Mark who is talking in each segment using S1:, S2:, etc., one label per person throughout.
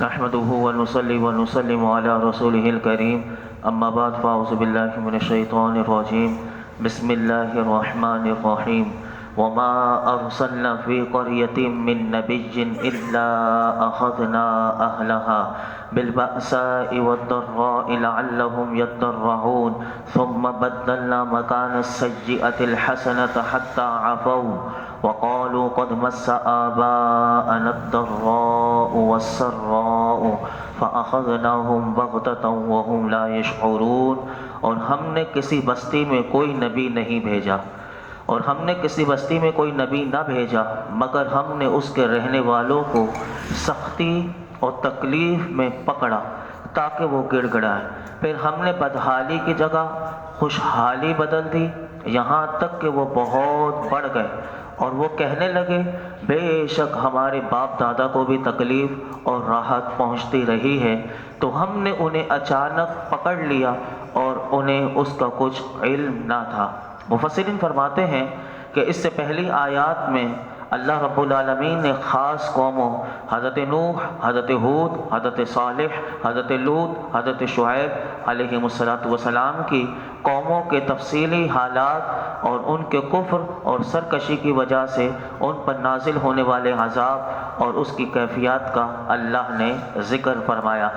S1: نحمده ونصلي ونسلم على رسوله الكريم اما بعد فاعوذ بالله من الشيطان الرجيم بسم الله الرحمن الرحيم وما ارسلنا في قرية من نبي الا اخذنا اهلها بالبأساء والضراء لعلهم يضرعون ثم بدلنا مكان السيئة الحسنة حتى عفوا وقالوا قد مس آباءنا الضراء والسراء فأخذناهم بغتة وهم لا يشعرون۔ اور ہم نے کسی بستی میں کوئی نبی نہیں بھیجا، اور ہم نے کسی بستی میں کوئی نبی نہ بھیجا مگر ہم نے اس کے رہنے والوں کو سختی اور تکلیف میں پکڑا تاکہ وہ گڑ گڑائیں، پھر ہم نے بدحالی کی جگہ خوشحالی بدل دی یہاں تک کہ وہ بہت بڑھ گئے، اور وہ کہنے لگے بے شک ہمارے باپ دادا کو بھی تکلیف اور راحت پہنچتی رہی ہے، تو ہم نے انہیں اچانک پکڑ لیا اور انہیں اس کا کچھ علم نہ تھا۔ مفسرین فرماتے ہیں کہ اس سے پہلی آیات میں اللہ رب العالمین نے خاص قوموں حضرت نوح، حضرت ہود، حضرت صالح، حضرت لوط، حضرت شعیب علیہم السلام کی قوموں کے تفصیلی حالات اور ان کے کفر اور سرکشی کی وجہ سے ان پر نازل ہونے والے عذاب اور اس کی کیفیات کا اللہ نے ذکر فرمایا۔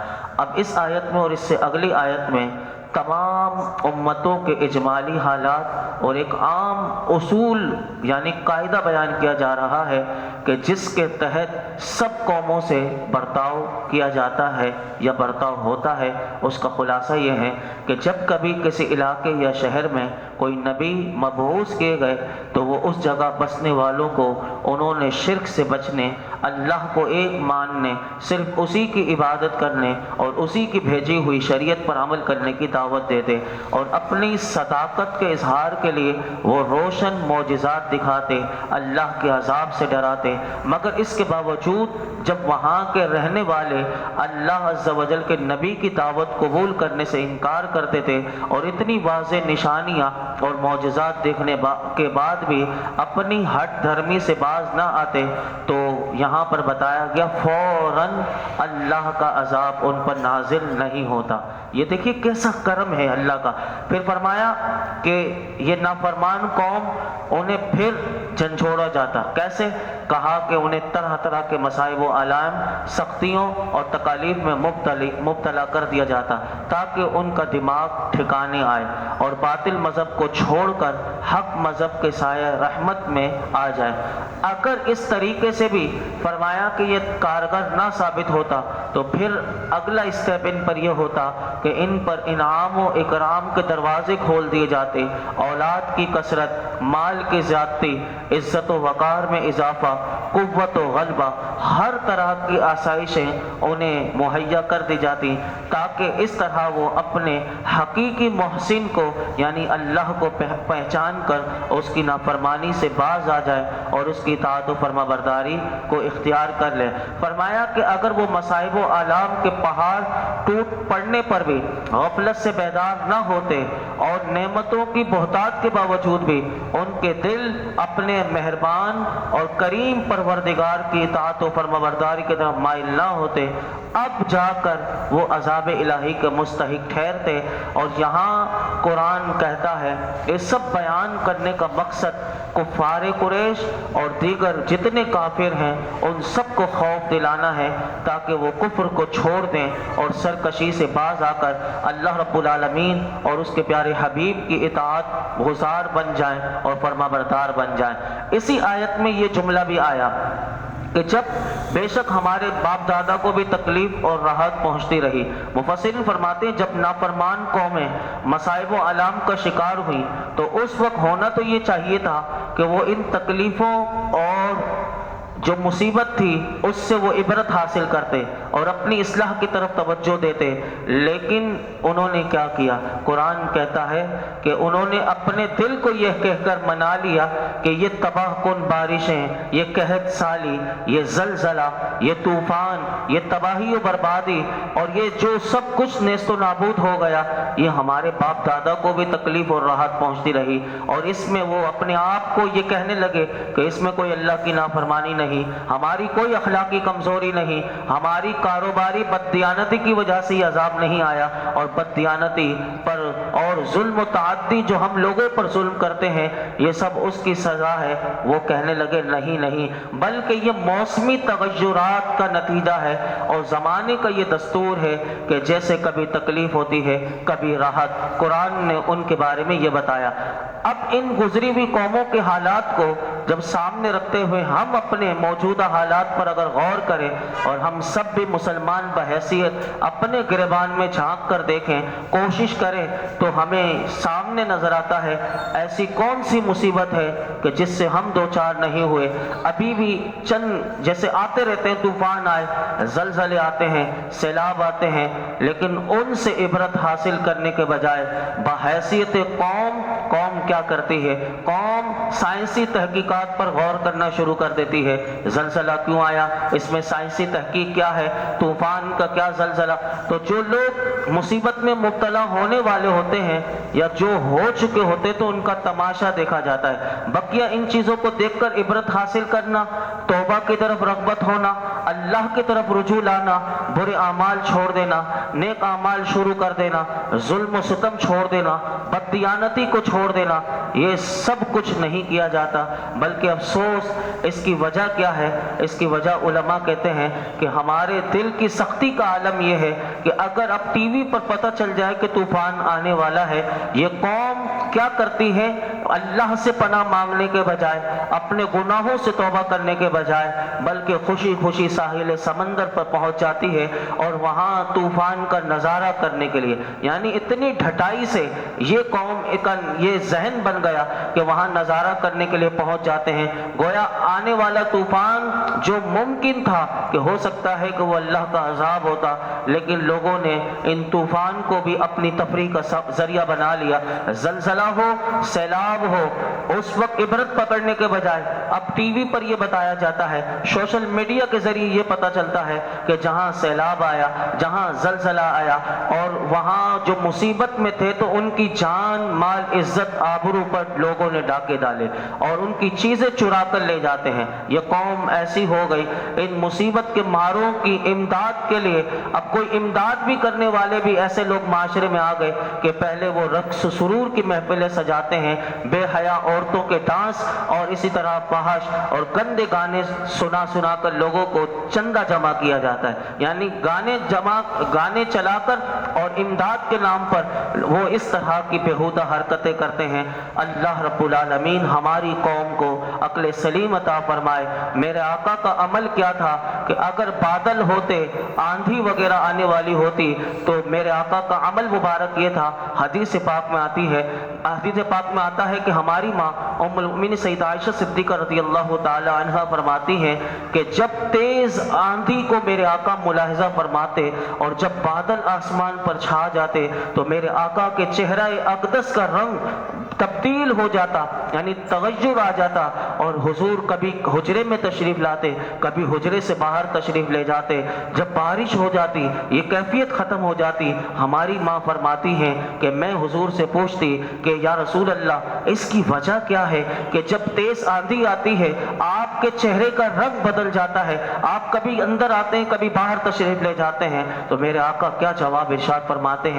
S1: اب اس آیت میں اور اس سے اگلی آیت میں تمام امتوں کے اجمالی حالات اور ایک عام اصول یعنی قاعدہ بیان کیا جا رہا ہے کہ جس کے تحت سب قوموں سے برتاؤ کیا جاتا ہے یا برتاؤ ہوتا ہے۔ اس کا خلاصہ یہ ہے کہ جب کبھی کسی علاقے یا شہر میں کوئی نبی مبعوث کیے گئے تو وہ اس جگہ بسنے والوں کو انہوں نے شرک سے بچنے، اللہ کو ایک ماننے، صرف اسی کی عبادت کرنے اور اسی کی بھیجی ہوئی شریعت پر عمل کرنے کی دعوت دیتے، اور اپنی صداقت کے اظہار کے لیے وہ روشن معجزات دکھاتے، اللہ کے عذاب سے ڈراتے، مگر اس کے باوجود جب وہاں کے رہنے والے اللہ عز و جل کے نبی کی دعوت قبول کرنے سے انکار کرتے تھے اور اتنی واضح نشانیاں اور معجزات دیکھنے کے بعد بھی اپنی ہٹ دھرمی سے باز نہ آتے، تو یہاں پر بتایا گیا فوراً اللہ کا عذاب ان پر نازل نہیں ہوتا۔ یہ دیکھیے کیسا کرم ہے اللہ کا۔ پھر فرمایا کہ یہ نافرمان قوم انہیں پھر جھنجھوڑا جاتا، کیسے؟ کہا کہ انہیں طرح طرح کے مصائب و آلام، سختیوں اور تکالیف میں مبتلا کر دیا جاتا تاکہ ان کا دماغ ٹھکانے آئے اور باطل مذہب کو چھوڑ کر حق مذہب کے سایہ رحمت میں آ جائے۔ اگر اس طریقے سے بھی فرمایا کہ یہ کارگر نہ ثابت ہوتا تو پھر اگلا اسٹیپ ان پر یہ ہوتا کہ ان پر انعام و اکرام کے دروازے کھول دیے جاتے، اولاد کی کثرت، مال کی زیادتی، عزت و وقار میں اضافہ، قوت و غلبہ، ہر طرح کی آسائشیں انہیں مہیا کر دی جاتی تاکہ اس طرح وہ اپنے حقیقی محسن کو یعنی اللہ کو پہچان کر اس کی نافرمانی سے باز آ جائے اور اس کی اطاعت و فرما برداری کو اختیار کر لے۔ فرمایا کہ اگر وہ مصائب و آلام کے پہاڑ ٹوٹ پڑنے پر بھی غفلت سے بیدار نہ ہوتے اور نعمتوں کی بہتات کے باوجود بھی ان کے دل اپنے مہربان اور کریم پروردگار کی اطاعت و فرما برداری کی طرف مائل نہ ہوتے، اب جا کر وہ عذاب الہی کے مستحق ٹھہرتے۔ اور یہاں قرآن کہتا ہے یہ سب بیان کرنے کا مقصد کفار قریش اور دیگر جتنے کافر ہیں ان سب کو خوف دلانا ہے تاکہ وہ کفر کو چھوڑ دیں اور سرکشی سے باز آ کر اللہ رب العالمین اور اس کے پیارے حبیب کی اطاعت گزار بن جائیں اور فرما بردار بن جائیں۔ اسی آیت میں یہ جملہ بھی آیا کہ جب بے شک ہمارے باپ دادا کو بھی تکلیف اور راحت پہنچتی رہی۔ مفسرین فرماتے ہیں جب نافرمان قومیں مصائب و آلام کا شکار ہوئی تو اس وقت ہونا تو یہ چاہیے تھا کہ وہ ان تکلیفوں اور جو مصیبت تھی اس سے وہ عبرت حاصل کرتے اور اپنی اصلاح کی طرف توجہ دیتے، لیکن انہوں نے کیا کیا؟ قرآن کہتا ہے کہ انہوں نے اپنے دل کو یہ کہہ کر منا لیا کہ یہ تباہ کن بارشیں، یہ قحط سالی، یہ زلزلہ، یہ طوفان، یہ تباہی و بربادی اور یہ جو سب کچھ نیست و نابود ہو گیا، یہ ہمارے باپ دادا کو بھی تکلیف اور راحت پہنچتی رہی، اور اس میں وہ اپنے آپ کو یہ کہنے لگے کہ اس میں کوئی اللہ کی نافرمانی نہیں نہیں، ہماری کوئی اخلاقی کمزوری نہیں، ہماری کاروباری بددیانتی کی وجہ سے یہ عذاب نہیں آیا، اور بددیانتی پر اور ظلم و تعدی جو ہم لوگوں پر ظلم کرتے ہیں یہ سب اس کی سزا ہے۔ وہ کہنے لگے نہیں نہیں، بلکہ یہ موسمی تغیرات کا نتیجہ ہے اور زمانے کا یہ دستور ہے کہ جیسے کبھی تکلیف ہوتی ہے کبھی راحت۔ قرآن نے ان کے بارے میں یہ بتایا۔ اب ان گزری ہوئی قوموں کے حالات کو جب سامنے رکھتے ہوئے ہم اپنے موجودہ حالات پر اگر غور کریں اور ہم سب بھی مسلمان بحیثیت اپنے گریبان میں جھانک کر دیکھیں، کوشش کریں، تو ہمیں سامنے نظر آتا ہے ایسی کون سی مصیبت ہے کہ جس سے ہم دو چار نہیں ہوئے۔ ابھی بھی چند جیسے آتے رہتے ہیں، طوفان آئے، زلزلے آتے ہیں، سیلاب آتے ہیں، لیکن ان سے عبرت حاصل کرنے کے بجائے بحیثیت قوم کیا کرتی ہے؟ قوم سائنسی تحقیقات پر غور کرنا شروع کر دیتی ہے۔ زلزلہ کیوں آیا؟ اس میں سائنسی تحقیق کیا ہے؟ طوفان کا کیا زلزلہ؟ تو جو لوگ مصیبت میں مبتلا ہونے والے ہوتے ہیں یا جو ہو چکے ہوتے تو ان کا تماشا دیکھا جاتا ہے۔ بقیہ ان چیزوں کو دیکھ کر عبرت حاصل کرنا، توبہ کی طرف رغبت ہونا، اللہ کی طرف رجوع لانا، برے اعمال چھوڑ دینا، نیک اعمال شروع کر دینا، ظلم و ستم چھوڑ دینا، بددیانتی کو چھوڑ دینا، یہ سب کچھ نہیں کیا جاتا۔ بلکہ افسوس اس کی وجہ کیا ہے؟ اس کی وجہ علماء کہتے ہیں کہ ہمارے دل کی سختی کا عالم یہ ہے کہ اگر اب ٹی وی پر پتہ چل جائے کہ طوفان آنے والا ہے، یہ قوم کیا کرتی ہے؟ اللہ سے پناہ مانگنے کے بجائے، اپنے گناہوں سے توبہ کرنے کے بجائے، بلکہ خوشی خوشی ساحل سمندر پر پہنچ جاتی ہے اور وہاں طوفان کا نظارہ کرنے کے لیے، یعنی اتنی ڈھٹائی سے یہ قوم کا یہ ذہن بن گیا کہ وہاں نظارہ کرنے کے لیے پہنچ جاتے ہیں۔ گویا آنے والا طوفان جو ممکن تھا کہ ہو سکتا ہے کہ وہ اللہ کا عذاب ہوتا، لیکن لوگوں نے ان طوفان کو بھی اپنی تفریح کا ذریعہ بنا لیا۔ زلزلہ ہو، سیلاب ہو، اس وقت عبرت پکڑنے کے بجائے اب ٹی وی پر یہ بتایا جاتا ہے، سوشل میڈیا کے ذریعے یہ پتہ چلتا ہے کہ جہاں سیلاب آیا، جہاں زلزلہ آیا اور وہاں جو مصیبت میں تھے تو ان کی جان، مال، عزت، آبرو پر لوگوں نے ڈاکے ڈالے اور ان کی چیزیں چرا کر لے جاتے ہیں۔ یہ قوم ایسی ہو گئی، ان مصیبت کے ماروں کی امداد کے لیے اب کوئی امداد بھی کرنے والے بھی ایسے لوگ معاشرے میں آ گئے کہ پہلے وہ رقص سرور کی محفلیں سجاتے ہیں، بے حیا عورتوں کے ڈانس اور اسی طرح فحش اور گندے گانے سنا کر لوگوں کو چندہ جمع کیا جاتا ہے، یعنی گانے چلا کر اور امداد کے نام پر وہ اس طرح کی بےہودہ حرکتیں کرتے ہیں۔ اللہ رب العالمین ہماری قوم کو عقل سلیم عطا فرمائے۔ میرے آقا کا عمل کیا تھا کہ اگر بادل ہوتے، آندھی وغیرہ آنے والی ہوتی تو میرے آقا کا عمل مبارک یہ تھا، حدیث پاک میں آتا ہے کہ ہماری ماں ام المؤمنین سیدہ عائشہ صدیقہ رضی اللہ تعالی عنہ فرماتی ہیں کہ جب تیز آندھی کو میرے آقا ملاحظہ فرماتے اور جب بادل آسمان پر چھا جاتے تو میرے آقا کے چہرہ اقدس کا رنگ تبدیل ہو جاتا، یعنی تغیر آ جاتا، اور حضور کبھی حجرے میں تشریف لاتے، کبھی حجرے سے باہر تشریف لے جاتے۔ جب بارش ہو جاتی یہ کیفیت ختم ہو جاتی، ہماری ماں فرماتی ہیں کہ میں حضور سے پوچھتی کہ یا رسول اللہ اس کی وجہ کیا ہے کہ جب تیز آندھی آتی ہے آپ کے چہرے کا رنگ بدل جاتا ہے، آپ کبھی اندر آتے ہیں کبھی باہر تشریف لے جاتے ہیں؟ تو میرے آقا کیا جواب ارشاد فرماتے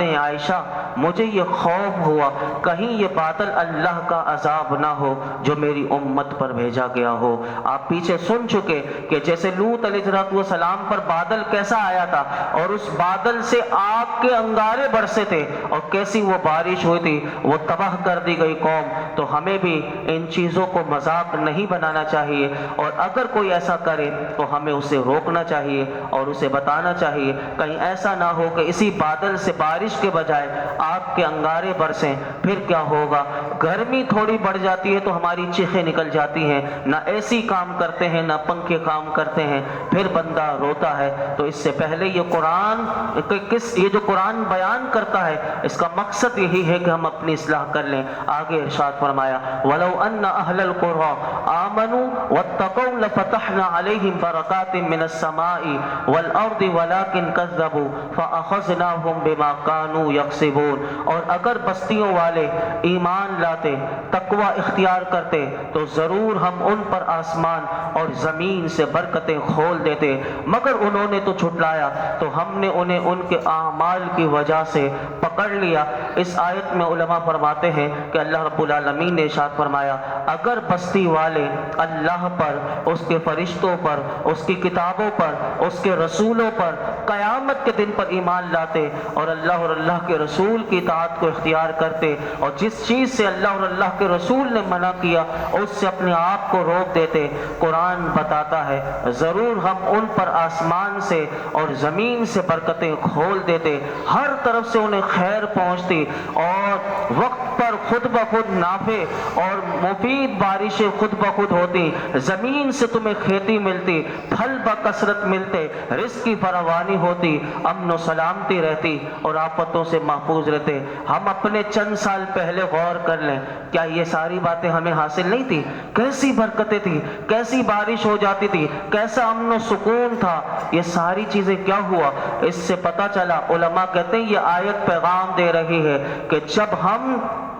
S1: ہیں عائشہ مجھے یہ خوف ہوا کہیں یہ بادل اللہ کا عذاب نہ ہو جو میری امت پر بھیجا گیا ہو۔ آپ پیچھے سن چکے کہ جیسے لوط علیہ السلام پر بادل کیسا آیا تھا اور اس بادل سے آگ کے انگارے برسے تھے اور کیسی وہ بارش ہوئی تھی، وہ تباہ کر دی گئی قوم۔ تو ہمیں بھی ان چیزوں کو مذاق نہیں بنانا چاہیے، اور اگر کوئی ایسا کرے تو ہمیں اسے روکنا چاہیے اور اسے بتانا چاہیے کہیں ایسا نہ ہو کہ اسی بادل سے بارش کے بجائے آگ کے انگارے برسیں، پھر کیا ہوگا؟ گرمی تھوڑی بڑھ جاتی ہے تو ہماری چیخیں نکل جاتی ہیں، نہ اے سی کام کرتے ہیں نہ پنکھے کام کرتے ہیں، پھر بندہ روتا ہے۔ تو اس سے پہلے یہ جو قرآن بیان کرتا ہے اس کا مقصد یہی ہے کہ ہم اپنی اصلاح کر لیں۔ آگے ارشاد فرمایا وَلَوْ أَنَّ أَهْلَ الْقُرَىٰ آمَنُوا وَاتَّقَوْا لَفَتَحْنَا عَلَيْهِمْ بَرَكَاتٍ مِّنَ السَّمَاءِ وَالْأَرْضِ وَلَٰكِنْ كَذَّبُوا فَأَخَذْنَاهُمْ بِمَا كَانُوا يَكْسِبُونَ۔ اور اگر بستیوں والے ایمان لاتے تقوی اختیار کرتے تو ضرور ہم ان پر آسمان اور زمین سے برکتیں کھول دیتے، مگر انہوں نے تو جھٹلایا تو ہم نے انہیں ان کے اعمال کی وجہ سے پکڑ لیا۔ اس آیت میں علماء فرماتے ہیں کہ اللہ رب العالمین نے ارشاد فرمایا اگر بستی والے اللہ پر، اس کے فرشتوں پر، اس کی کتابوں پر، اس کے رسولوں پر، قیامت کے دن پر ایمان لاتے اور اللہ کے رسول کی اطاعت کو اختیار کرتے اور جس چیز سے اللہ اور اللہ کے رسول نے منع کیا اس سے اپنے آپ کو روک دیتے، قرآن بتاتا ہے ضرور ہم ان پر آسمان سے اور زمین سے برکتیں کھول دیتے، ہر طرف سے انہیں خیر پہنچتی اور وقت پر خود بخود نافع اور مفید بارشیں خود بخود ہوتی، زمین سے تمہیں کھیتی ملتی، پھل بکثرت ملتے، رزق کی فراوانی ہوتی، امن و سلامتی رہتی اور آفتوں سے محفوظ رہتے۔ ہم اپنے چند سال پہلے غور کر لیں، کیا یہ ساری باتیں ہمیں حاصل نہیں تھی؟ کیسی برکتیں تھی، کیسی بارش ہو جاتی تھی، کیسا امن و سکون تھا، یہ ساری چیزیں کیا ہوا؟ اس سے پتہ چلا، علماء کہتے ہیں یہ آیت پیغام دے رہی ہے کہ جب ہم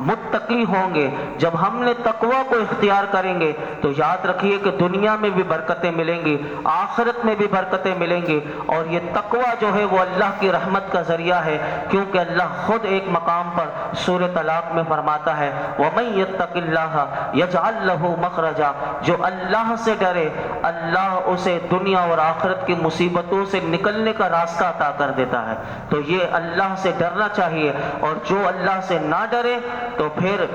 S1: متقی ہوں گے، جب ہم نے تقوی کو اختیار کریں گے تو یاد رکھیے کہ دنیا میں بھی برکتیں ملیں گی، آخرت میں بھی برکتیں ملیں گی، اور یہ تقوی جو ہے وہ اللہ کی رحمت کا ذریعہ ہے، کیونکہ اللہ خود ایک مقام پر سورہ طلاق میں فرماتا ہے وَمَن يَتَّقِ اللَّهَ يَجْعَل لَّهُ مَخْرَجًا، جو اللہ سے ڈرے اللہ اسے دنیا اور آخرت کی مصیبتوں سے نکلنے کا راستہ عطا کر دیتا ہے۔ تو یہ اللہ سے ڈرنا چاہیے، اور جو اللہ سے نہ ڈرے تو پھر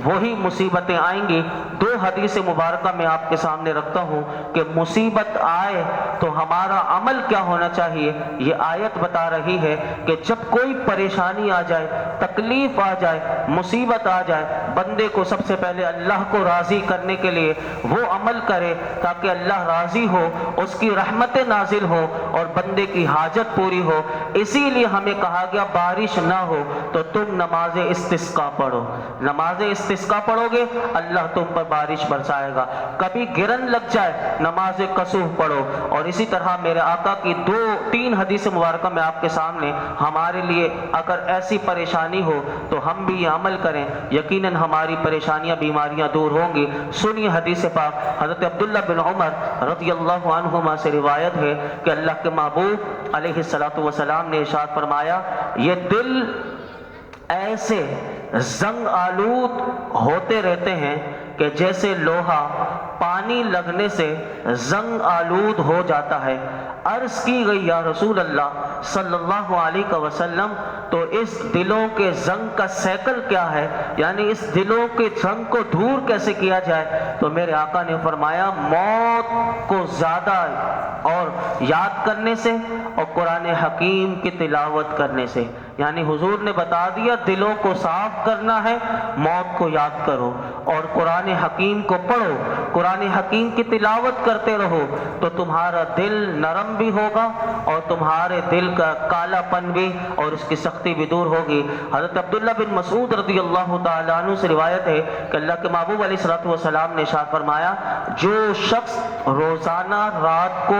S1: وہی مصیبتیں آئیں گی۔ دو حدیث مبارکہ میں آپ کے سامنے رکھتا ہوں کہ مصیبت آئے تو ہمارا عمل کیا ہونا چاہیے۔ یہ آیت بتا رہی ہے کہ جب کوئی پریشانی آ جائے، تکلیف آ جائے، مصیبت آ جائے، بندے کو سب سے پہلے اللہ کو راضی کرنے کے لیے وہ عمل کرے تاکہ اللہ راضی ہو، اس کی رحمتیں نازل ہو اور بندے کی حاجت پوری ہو۔ اسی لیے ہمیں کہا گیا بارش نہ ہو تو تم نماز استسقاء پڑھو، نماز استسقاء پڑھو گے اللہ تم پر بارش برسائے گا۔ کبھی گرن لگ جائے نماز کسوف پڑھو، اور اسی طرح میرے آقا کی 2-3 حدیث مبارکہ میں آپ کے سامنے ہمارے لیے اگر ایسی پریشانی ہو تو ہم بھی یہ عمل کریں، یقیناً ہماری پریشانیاں بیماریاں دور ہوں گی۔ سنیے حدیث پاک، حضرت عبداللہ بن عمر رضی اللہ عنہما سے روایت ہے کہ اللہ کے محبوب علیہ السلام نے ارشاد فرمایا یہ دل ایسے زنگ آلود ہوتے رہتے ہیں کہ جیسے لوہا پانی لگنے سے زنگ آلود ہو جاتا ہے۔ عرض کی گئی یا رسول اللہ صلی اللہ علیہ وسلم تو اس دلوں کے زنگ کا سیکل کیا ہے، یعنی اس دلوں کے زنگ کو دور کیسے کیا جائے؟ تو میرے آقا نے فرمایا موت کو زیادہ اور یاد کرنے سے اور قرآن حکیم کی تلاوت کرنے سے، یعنی حضور نے بتا دیا دلوں کو صاف کرنا ہے، موت کو یاد کرو اور قرآن حکیم کو پڑھو، قرآن حکیم کی تلاوت کرتے رہو تو تمہارا دل نرم بھی ہوگا اور تمہارے دل کا کالا پن بھی اور اس کی سختی بھی دور ہوگی۔ حضرت عبداللہ بن مسعود رضی اللہ تعالیٰ عنہ سے روایت ہے کہ اللہ کے محبوب علیہ السلام نے ارشاد فرمایا جو شخص روزانہ رات کو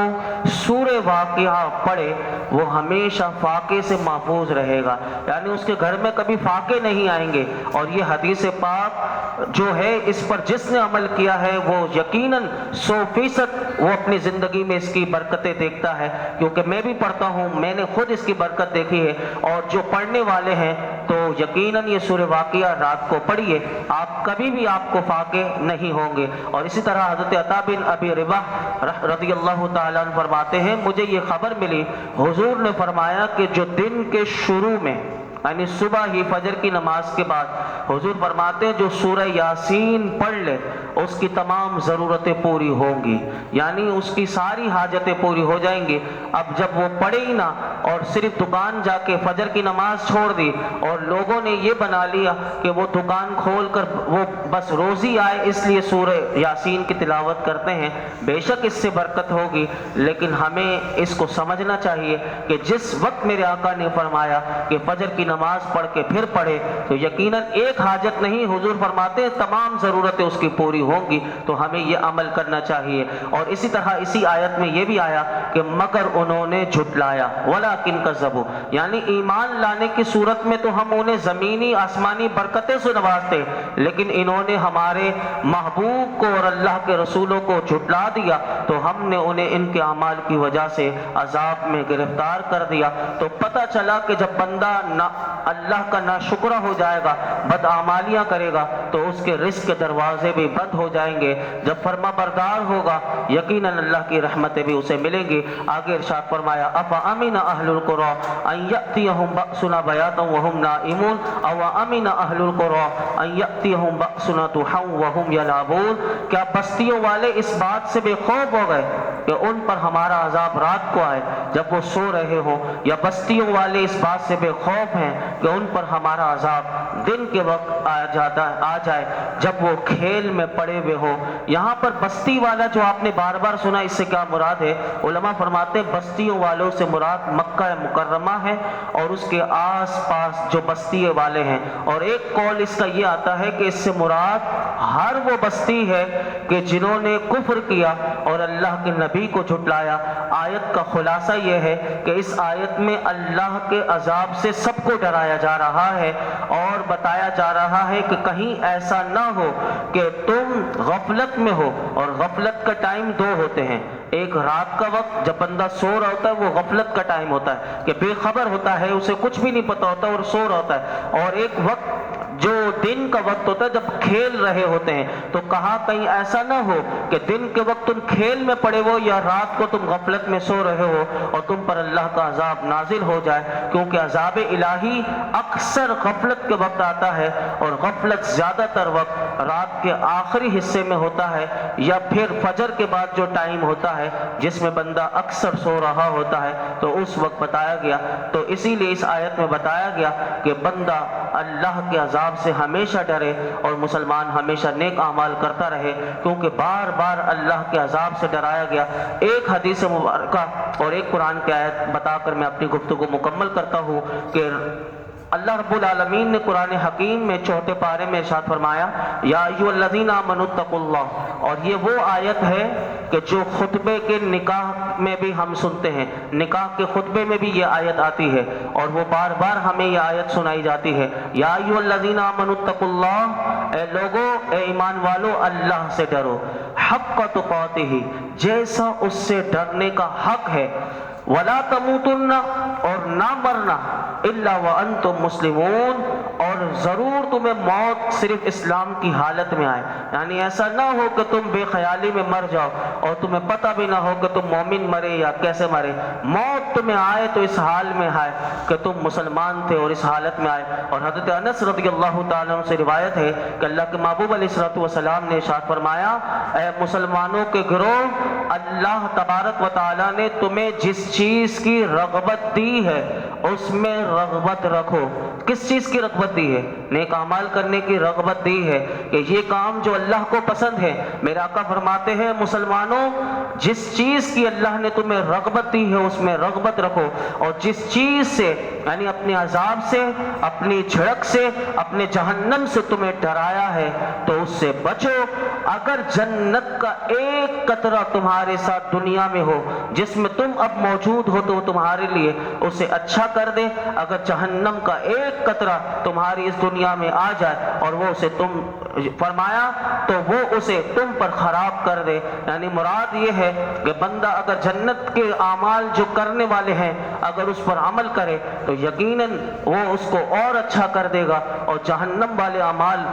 S1: سورہ واقعہ پڑھے وہ ہمیشہ فاقے سے محفوظ رہے گا، یعنی اس کے گھر میں کبھی فاقے نہیں آئیں گے۔ اور یہ حدیث پاک جو ہے اس پر جس نے عمل کیا ہے وہ یقیناً 100% وہ اپنی زندگی میں اس کی برکتیں دیکھتا ہے، کیونکہ میں بھی پڑھتا ہوں، میں نے خود اس کی برکت دیکھی ہے، اور جو پڑھنے والے ہیں تو یقیناً یہ سورہ واقعہ رات کو پڑھیے، آپ کبھی بھی آپ کو فاقے نہیں ہوں گے۔ اور اسی طرح حضرت عطا بن ابی رباح رضی اللہ تعالیٰ عنہ فرماتے ہیں مجھے یہ خبر ملی حضور نے فرمایا کہ جو دن کے شروع میں یعنی صبح ہی فجر کی نماز کے بعد حضور فرماتے ہیں جو سورہ یاسین پڑھ لے اس کی تمام ضرورتیں پوری ہوں گی، یعنی اس کی ساری حاجتیں پوری ہو جائیں گی۔ اب جب وہ پڑھے ہی نہ اور صرف دکان جا کے فجر کی نماز چھوڑ دی اور لوگوں نے یہ بنا لیا کہ وہ دکان کھول کر وہ بس روزی آئے اس لیے سورہ یاسین کی تلاوت کرتے ہیں، بے شک اس سے برکت ہوگی، لیکن ہمیں اس کو سمجھنا چاہیے کہ جس وقت میرے آقا نے فرمایا کہ فجر کی نماز پڑھ کے پھر پڑھے تو یقیناً ایک حاجت نہیں، حضور فرماتے ہیں تمام ضرورتیں اس کی پوری ہوں گی۔ تو ہمیں یہ عمل کرنا چاہیے۔ اور اسی طرح اسی آیت میں یہ بھی آیا کہ مگر انہوں نے جھٹلایا، وَلَٰكِن كَذَّبُوا، یعنی ایمان لانے کی صورت میں تو ہم انہیں زمینی آسمانی برکتیں سے نوازتے، لیکن انہوں نے ہمارے محبوب کو اور اللہ کے رسولوں کو جھٹلا دیا تو ہم نے انہیں ان کے اعمال کی وجہ سے عذاب میں گرفتار کر دیا۔ تو پتہ چلا کہ جب بندہ اللہ کا ناشکرہ ہو جائے گا، بدعمالیاں کرے گا تو اس کے رزق کے دروازے بھی بند ہو جائیں گے۔ جب فرما بردار ہوگا یقیناً اللہ کی رحمتیں بھی اسے ملیں گی۔ آگے ارشاد فرمایا أَفَأَمِنَ أَهْلُ الْقُرَىٰ أَن يَأْتِيَهُم بَأْسُنَا بَيَاتًا وَهُمْ نَائِمُونَ أَوْ أَمِنَ أَهْلُ الْقُرَىٰ أَن يَأْتِيَهُم بَأْسُنَا ضُحًى وَهُمْ يَلْعَبُونَ، کیا بستیوں والے اس بات سے بے خوف ہو گئے کہ ان پر ہمارا عذاب رات کو آئے جب وہ سو رہے ہوں، یا بستیوں والے اس بات سے بے خوف ہیں کہ ان پر ہمارا عذاب دن کے وقت آ جائے جب وہ کھیل میں پڑے ہوئے ہو۔ یہاں پر بستی والا جو آپ نے بار بار سنا، اس سے کیا مراد ہے؟ علماء فرماتے ہیں بستیوں والوں سے مراد مکہ مکرمہ ہے اور اس کے آس پاس جو بستی والے ہیں، اور ایک قول اس کا یہ آتا ہے کہ اس سے مراد ہر وہ بستی ہے کہ جنہوں نے کفر کیا اور اللہ کے نبی کو جھٹلایا۔ آیت کا خلاصہ یہ ہے کہ اس آیت میں اللہ کے عذاب سے سب کو ڈرایا جا رہا ہے اور بتایا جا رہا ہے کہ کہیں ایسا نہ ہو کہ تم غفلت میں ہو، اور غفلت کا ٹائم دو ہوتے ہیں، ایک رات کا وقت جب بندہ سو رہا ہوتا ہے وہ غفلت کا ٹائم ہوتا ہے کہ بے خبر ہوتا ہے، اسے کچھ بھی نہیں پتا ہوتا اور سو رہا ہوتا ہے، اور ایک وقت جو دن کا وقت ہوتا ہے جب کھیل رہے ہوتے ہیں۔ تو کہا کہیں ایسا نہ ہو کہ دن کے وقت تم کھیل میں پڑے ہو یا رات کو تم غفلت میں سو رہے ہو اور تم پر اللہ کا عذاب نازل ہو جائے، کیونکہ عذاب الہی اکثر غفلت کے وقت آتا ہے، اور غفلت زیادہ تر وقت رات کے آخری حصے میں ہوتا ہے یا پھر فجر کے بعد جو ٹائم ہوتا ہے جس میں بندہ اکثر سو رہا ہوتا ہے، تو اس وقت بتایا گیا۔ تو اسی لیے اس آیت میں بتایا گیا کہ بندہ اللہ کے عذاب سے ہمیشہ ڈرے اور مسلمان ہمیشہ نیک اعمال کرتا رہے، کیونکہ بار بار اللہ کے عذاب سے ڈرایا گیا۔ ایک حدیث مبارکہ اور ایک قرآن کی آیت بتا کر میں اپنی گفتگو مکمل کرتا ہوں کہ اللہ رب العالمین نے قرآن حکیم میں 4 پارے میں ارشاد فرمایا یا ایھا الذین آمنوا اتقوا اللہ، اور یہ وہ آیت ہے کہ جو خطبے کے نکاح میں بھی ہم سنتے ہیں، نکاح کے خطبے میں بھی یہ آیت آتی ہے اور وہ بار بار ہمیں یہ آیت سنائی جاتی ہے، یا ایھا الذین آمنوا اتقوا اللہ، اے لوگو، اے ایمان والو، اللہ سے ڈرو، حق تقاتہ، جیسا اس سے ڈرنے کا حق ہے، ولا تموتن، اور نہ مرنا، الا وانتم مسلمون، اور ضرور تمہیں موت صرف اسلام کی حالت میں آئے، یعنی ایسا نہ ہو کہ تم بے خیالی میں مر جاؤ اور تمہیں پتہ بھی نہ ہو کہ تم مومن مرے یا کیسے مرے، موت تمہیں آئے تو اس حال میں آئے کہ تم مسلمان تھے اور اس حالت میں آئے۔ اور حضرت انس رضی اللہ تعالیٰ عنہ سے روایت ہے کہ اللہ کے محبوب علیہ الصلوۃ والسلام نے ارشاد فرمایا، اے مسلمانوں کے گروہ، اللہ تبارک و تعالیٰ نے تمہیں جس چیز کی رغبت دی ہے اس میں رغبت رکھو۔ کس چیز کی رغبت دی ہے؟ نیک اعمال کرنے کی رغبت دی ہے کہ یہ کام جو اللہ کو پسند ہے۔ میرے آقا فرماتے ہیں مسلمانوں، جس چیز کی اللہ نے تمہیں رغبت دی ہے اس میں رغبت رکھو، اور جس چیز سے یعنی اپنے عذاب سے، اپنی جھڑک سے، اپنے جہنم سے تمہیں ڈرایا ہے تو اس سے بچو۔ اگر جنت کا ایک قطرہ تمہارے ساتھ دنیا میں ہو جس میں تم اب موجود ہو تو تمہارے لیے اسے اچھا کر دے، اگر جہنم کا ایک قطرہ تمہاری اس دنیا میں آ جائے اور وہ اسے تم فرمایا تو وہ اسے تم پر خراب کر دے۔ یعنی مراد یہ ہے کہ بندہ اگر جنت کے اعمال جو کرنے والے ہیں اگر اس پر عمل کرے تو یقیناً وہ اس کو اور اچھا کر دے گا، اور جہنم والے اعمال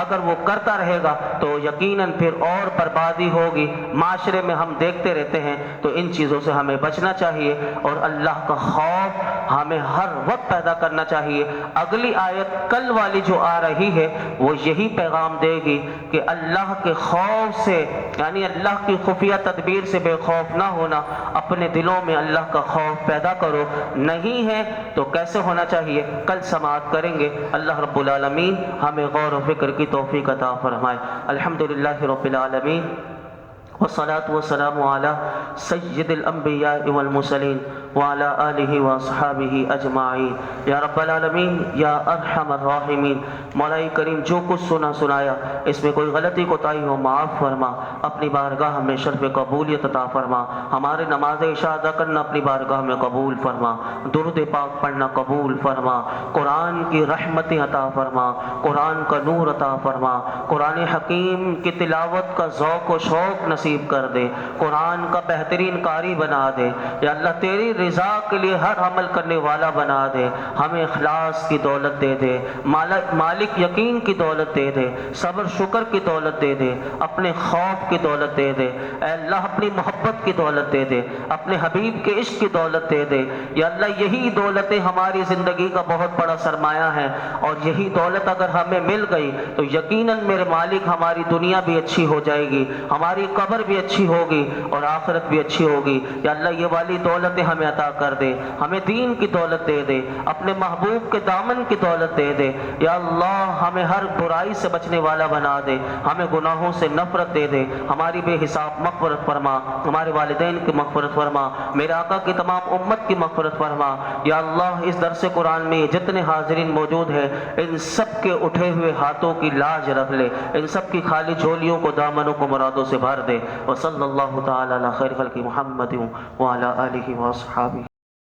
S1: اگر وہ کرتا رہے گا تو یقیناً پھر اور بربادی ہوگی۔ معاشرے میں ہم دیکھتے رہتے ہیں، تو ان چیزوں سے ہمیں بچنا چاہیے اور اللہ کا خوف ہمیں ہر وقت پیدا کرنا چاہیے۔ اگلی آیت کل والی جو آ رہی ہے وہ یہی پیغام دے گی کہ اللہ کے خوف سے یعنی اللہ کی خفیہ تدبیر سے بے خوف نہ ہونا، اپنے دلوں میں اللہ کا خوف پیدا کرو۔ نہیں ہے تو کیسے ہونا چاہیے؟ کل سماعت کریں گے۔ اللہ رب العالمین ہمیں غور و فکر کی توفیق عطا فرمائے۔ الحمدللہ رب العالمین، والصلاة والسلام على سید الانبیاء والمرسلین وعلى آلہ واصحابہ اجمعین یا رب العالمین یا ارحم الراحمین۔ مولا کریم جو کچھ سنایا اس میں کوئی غلطی کوتاہی ہو معاف فرما، اپنی بارگاہ میں شرف قبولیت عطا فرما، ہمارے نماز عشاء ادا کرنا اپنی بارگاہ میں قبول فرما، درود پاک پڑھنا قبول فرما، قرآن کی رحمتیں عطا فرما، قرآن کا نور عطا فرما، قرآن حکیم کی تلاوت کا ذوق و شوق نصیب کر دے، قرآن کا بہترین قاری بنا دے یا اللہ، تیری رضا کے لیے ہر عمل کرنے والا بنا دے، ہمیں اخلاص کی دولت دے دے، مالک یقین کی دولت دے دے، صبر شکر کی دولت دے دے، اپنے خوف کی دولت دے دے، اے اللہ اپنی محبت کی دولت دے دے، اپنے حبیب کے عشق کی دولت دے دے یا اللہ، یہی دولتیں ہماری زندگی کا بہت بڑا سرمایہ ہے، اور یہی دولت اگر ہمیں مل گئی تو یقیناً میرے مالک ہماری دنیا بھی اچھی ہو جائے گی، ہماری قبر بھی اچھی ہوگی اور آخرت بھی اچھی ہوگی یا اللہ، یہ والی دولتیں ہمیں عطا کر دے، ہمیں دین کی دولت دے دے، اپنے محبوب کے دامن کی دولت دے دے یا اللہ، ہمیں ہر برائی سے بچنے والا بنا دے، ہمیں گناہوں سے نفرت دے دے، ہماری بے حساب مغفرت فرما، ہمارے والدین کی مغفرت فرما، میرے آقا کی تمام امت کی مغفرت فرما یا اللہ، اس درس قرآن میں جتنے حاضرین موجود ہیں ان سب کے اٹھے ہوئے ہاتھوں کی لاج رکھ لے، ان سب کی خالی جھولیوں کو دامنوں کو مرادوں سے بھر دے، وصلی اللہ تعالی علی خیر خلق محمد وعلی آلہ واصحابہ۔